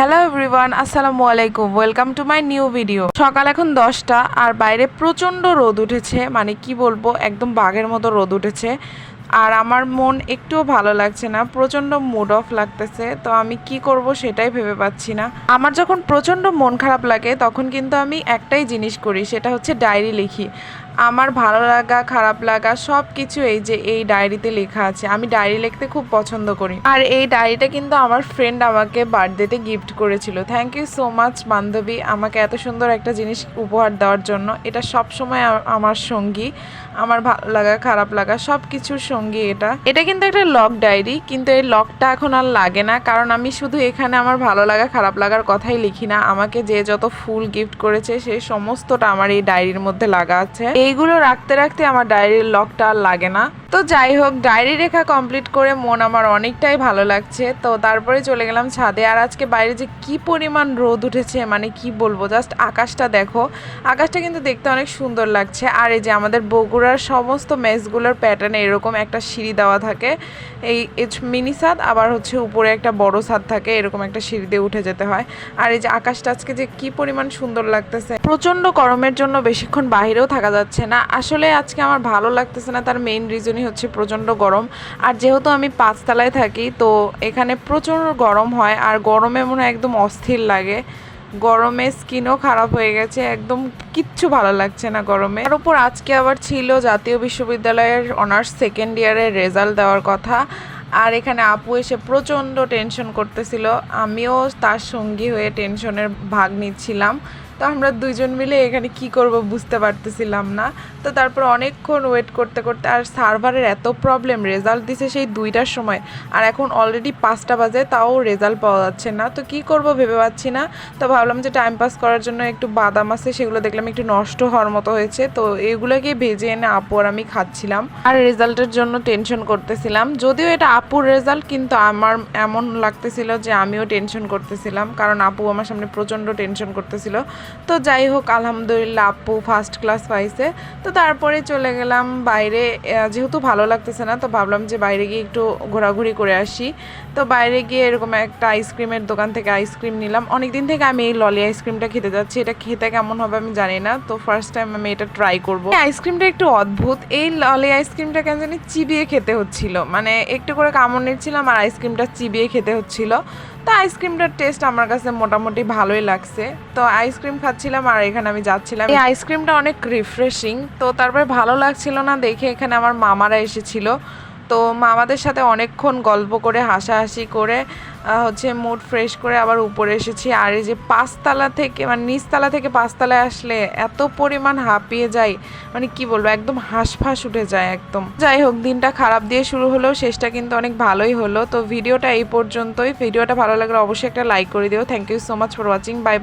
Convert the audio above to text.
Hello everyone, আসসালামু আলাইকুম। Welcome to my new video. সকাল এখন 10টা আর বাইরে প্রচণ্ড রোদ উঠেছে, মানে কি বলবো, একদম বাঘের মতো রোদ উঠেছে। আর আমার মন একটুও ভালো লাগছে না, প্রচণ্ড মুড অফ লাগতেছে। তো আমি কি করব সেটাই ভেবে পাচ্ছি না। আমার যখন প্রচণ্ড মন খারাপ লাগে তখন কিন্তু আমি একটাই জিনিস করি, সেটা হচ্ছে ডায়েরি লিখি। আমার ভালো লাগা খারাপ লাগা সব কিছু এই ডায়েরিতে লেখা আছে। আমি ডায়েরি লিখতে খুব পছন্দ করি। আর এই ডায়েরিটা কিন্তু আমার ফ্রেন্ড আমাকে বার্থডেতে গিফট করেছিল। থ্যাংক ইউ সো মাচ বান্ধবী, আমাকে এত সুন্দর একটা জিনিস উপহার দেওয়ার জন্য। এটা সব সময় আমার সঙ্গী, আমার ভালো লাগা খারাপ লাগা সব কিছুর সঙ্গী। এটা কিন্তু একটা লক ডায়েরি, কিন্তু এই লকটা এখন আর লাগে না, কারণ আমি শুধু এখানে আমার ভালো লাগা খারাপ লাগার কথাই লিখি না, আমাকে যে যত ফুল গিফট করেছে সেই সমস্তটা আমার এই ডায়েরির মধ্যে লাগা আছে। এইগুলো রাখতে রাখতে আমার ডায়েরির লকটা আর লাগে না। তো যাই হোক, ডায়েরি লেখা কমপ্লিট করে মন আমার অনেকটাই ভালো লাগছে। তো তারপরে চলে গেলাম ছাদে। আর আজকে বাইরে যে কি পরিমাণ রোদ উঠেছে, মানে কি বলবো, জাস্ট আকাশটা দেখো। আকাশটা কিন্তু দেখতে অনেক সুন্দর লাগছে। আর এই যে আমাদের বগুড়ার সমস্ত মেসগুলোর প্যাটার্নে এরকম একটা সিঁড়ি দেওয়া থাকে। এই মিনি ছাদ, আবার হচ্ছে উপরে একটা বড় ছাদ থাকে, এরকম একটা সিঁড়ি দিয়ে উঠে যেতে হয়। আর এই যে আকাশটা আজকে যে কি পরিমাণ সুন্দর লাগতেছে। প্রচণ্ড গরমের জন্য বেশিক্ষণ বাইরেও থাকা যাচ্ছে না। আসলে আজকে আমার ভালো লাগতেছে না, তার মেইন রিজনই হচ্ছে প্রচণ্ড গরম। আর যেহেতু আমি 5তলায় থাকি, তো এখানে প্রচুর গরম হয়। আর গরমে মনে হয় একদম অস্থির লাগে। গরমে স্কিনও খারাপ হয়ে গেছে, একদম কিচ্ছু ভালো লাগছে না গরমে। তার উপর আজকে আবার ছিল জাতীয় বিশ্ববিদ্যালয়ের অনার্স সেকেন্ড ইয়ারের রেজাল্ট দেওয়ার কথা। আর এখানে আপু এসে প্রচণ্ড টেনশন করতেছিল, আমিও তার সঙ্গী হয়ে টেনশনের ভাগ নিচ্ছিলাম। তো আমরা দুইজন মিলে এখানে কি করব বুঝতে পারতেছিলাম না। তো তারপর অনেকক্ষণ ওয়েট করতে করতে, আর সার্ভারের এত প্রবলেম, রেজাল্ট দিছে সেই 2টার সময়, আর এখন অলরেডি 5টা বাজে, তাও রেজাল্ট পাওয়া যাচ্ছে না। তো কি করব ভেবে পাচ্ছি না। তো ভাবলাম যে টাইম পাস করার জন্য একটু বাদাম আছে, সেগুলো দেখলাম একটু নষ্ট হওয়ার মতো হয়েছে, তো এগুলোকে ভেজে এনে আপু আর আমি খাচ্ছিলাম আর রেজাল্টের জন্য টেনশন করতেছিলাম। যদিও এটা আপুর রেজাল্ট, কিন্তু আমার এমন লাগতেছিল যে আমিও টেনশন করতেছিলাম, কারণ আপু আমার সামনে প্রচণ্ড টেনশন করতেছিল। তো যাই হোক, আলহামদুলিল্লাহ আপু ফার্স্ট ক্লাস পাইছে। তো তারপরে চলে গেলাম বাইরে, যেহেতু ভালো লাগতেছে না, তো ভাবলাম যে বাইরে গিয়ে একটু ঘোরাঘুরি করে আসি। তো বাইরে গিয়ে এরকম একটা আইসক্রিমের দোকান থেকে আইসক্রিম নিলাম। অনেকদিন থেকে আমি এই ললি আইসক্রিমটা খেতে যাচ্ছি, এটা খেতে কেমন হবে আমি জানি না, তো ফার্স্ট টাইম আমি এটা ট্রাই করবো। এই আইসক্রিমটা একটু অদ্ভুত, এই ললি আইসক্রিমটা কেন জানি চিবিয়ে খেতে হচ্ছিল, মানে একটু করে কামড় নিচ্ছিলাম আর আইসক্রিমটা চিবিয়ে খেতে হচ্ছিল। তো আইসক্রিমটার টেস্ট আমার কাছে মোটামুটি ভালোই লাগছে। তো আইসক্রিম খাচ্ছিলাম আর এখানে আমি যাচ্ছিলাম। এই আইসক্রিমটা অনেক রিফ্রেশিং। তো তারপরে ভালো লাগছিল না দেখে এখানে আমার মামারা এসেছিল। তো মামাদের সাথে অনেকক্ষণ গল্প করে হাসাহাসি করে হচ্ছে মুড ফ্রেশ করে আবার উপরে এসেছি। আর এই যে 5তলা থেকে, মানে নিচতলা থেকে 5তলায় আসলে এত পরিমাণ হাঁপিয়ে যায়, মানে কি বলবো, একদম হাঁসফাঁস উঠে যায় একদম। যাই হোক, দিনটা খারাপ দিয়ে শুরু হলেও শেষটা কিন্তু অনেক ভালোই হলো। তো ভিডিওটা এই পর্যন্তই। ভিডিওটা ভালো লাগলে অবশ্যই একটা লাইক করে দিও। Thank you so much for watching. By.